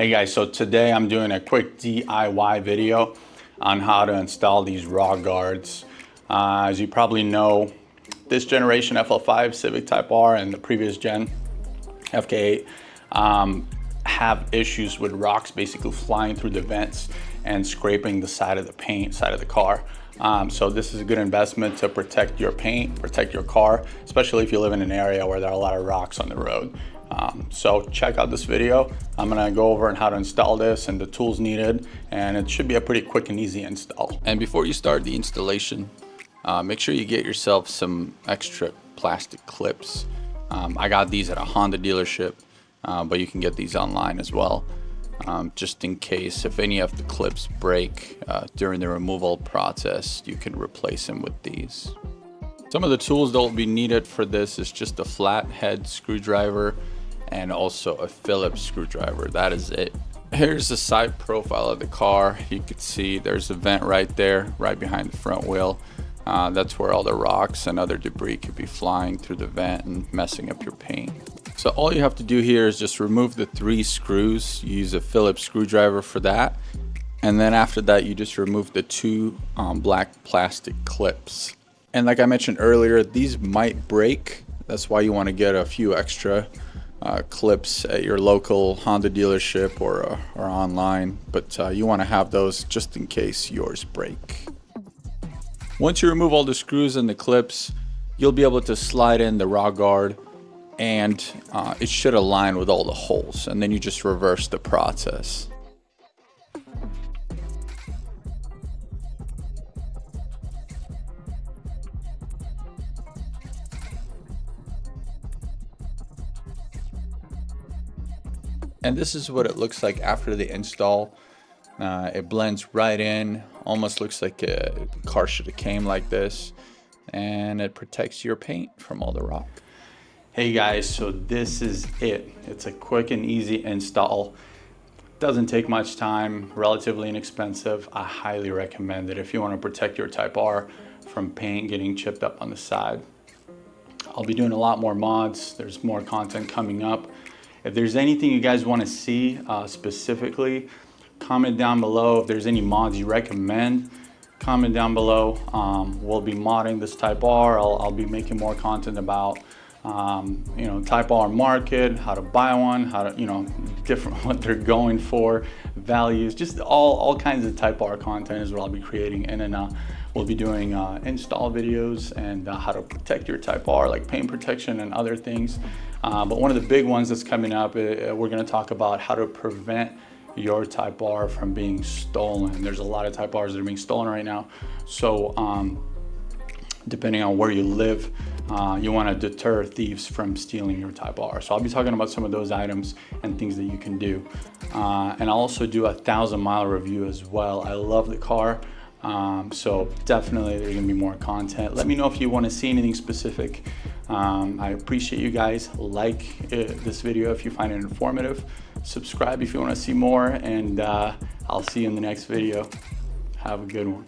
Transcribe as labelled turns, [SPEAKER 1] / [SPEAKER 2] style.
[SPEAKER 1] Hey guys, so today I'm doing a quick DIY video on how to install these raw guards. As you probably know, this generation FL5 Civic Type R and the previous gen FK8 have issues with rocks basically flying through the vents and scraping the side of the paint, side of the car. So this is a good investment to protect your paint, protect your car, especially if you live in an area where there are a lot of rocks on the road. So check out this video. I'm gonna go over on how to install this and the tools needed, and it should be a pretty quick and easy install. And before you start the installation, make sure you get yourself some extra plastic clips. I got these at a Honda dealership, but you can get these online as well. Just in case if any of the clips break during the removal process, you can replace them with these. Some of the tools that will be needed for this is just a flathead screwdriver and also a Phillips screwdriver. That is it. Here's the side profile of the car. You can see there's a vent right there, right behind the front wheel. That's where all the rocks and other debris could be flying through the vent and messing up your paint. So all you have to do here is just remove the 3 screws. You use a Phillips screwdriver for that. And then after that, you just remove the 2 black plastic clips. And like I mentioned earlier, these might break. That's why you want to get a few extra clips at your local Honda dealership or online. But you want to have those just in case yours break. Once you remove all the screws and the clips, you'll be able to slide in the raw guard, and it should align with all the holes, and then you just reverse the process. And this is what it looks like after the install. It blends right in, almost looks like a car should have came like this, and it protects your paint from all the rock. Hey guys, so this is it. It's a quick and easy install. Doesn't take much time, relatively inexpensive. I highly recommend it if you want to protect your Type R from paint getting chipped up on the side. I'll be doing a lot more mods. There's more content coming up. If there's anything you guys want to see specifically, comment down below. If there's any mods you recommend, comment down below. We'll be modding this Type R. I'll be making more content about Type R market, how to buy one, how to, different what they're going for, values, just all kinds of Type R content is what I'll be creating. And then we'll be doing install videos and how to protect your Type R, like paint protection and other things. But one of the big ones that's coming up, we're going to talk about how to prevent your Type R from being stolen. There's a lot of Type Rs that are being stolen right now. So depending on where you live, you want to deter thieves from stealing your Type R. So I'll be talking about some of those items and things that you can do. And I'll also do a 1,000-mile review as well. I love the car. So definitely there's gonna be more content. Let me know if you want to see anything specific. I appreciate you guys. Like this video if you find it informative. Subscribe if you want to see more, and I'll see you in the next video. Have a good one.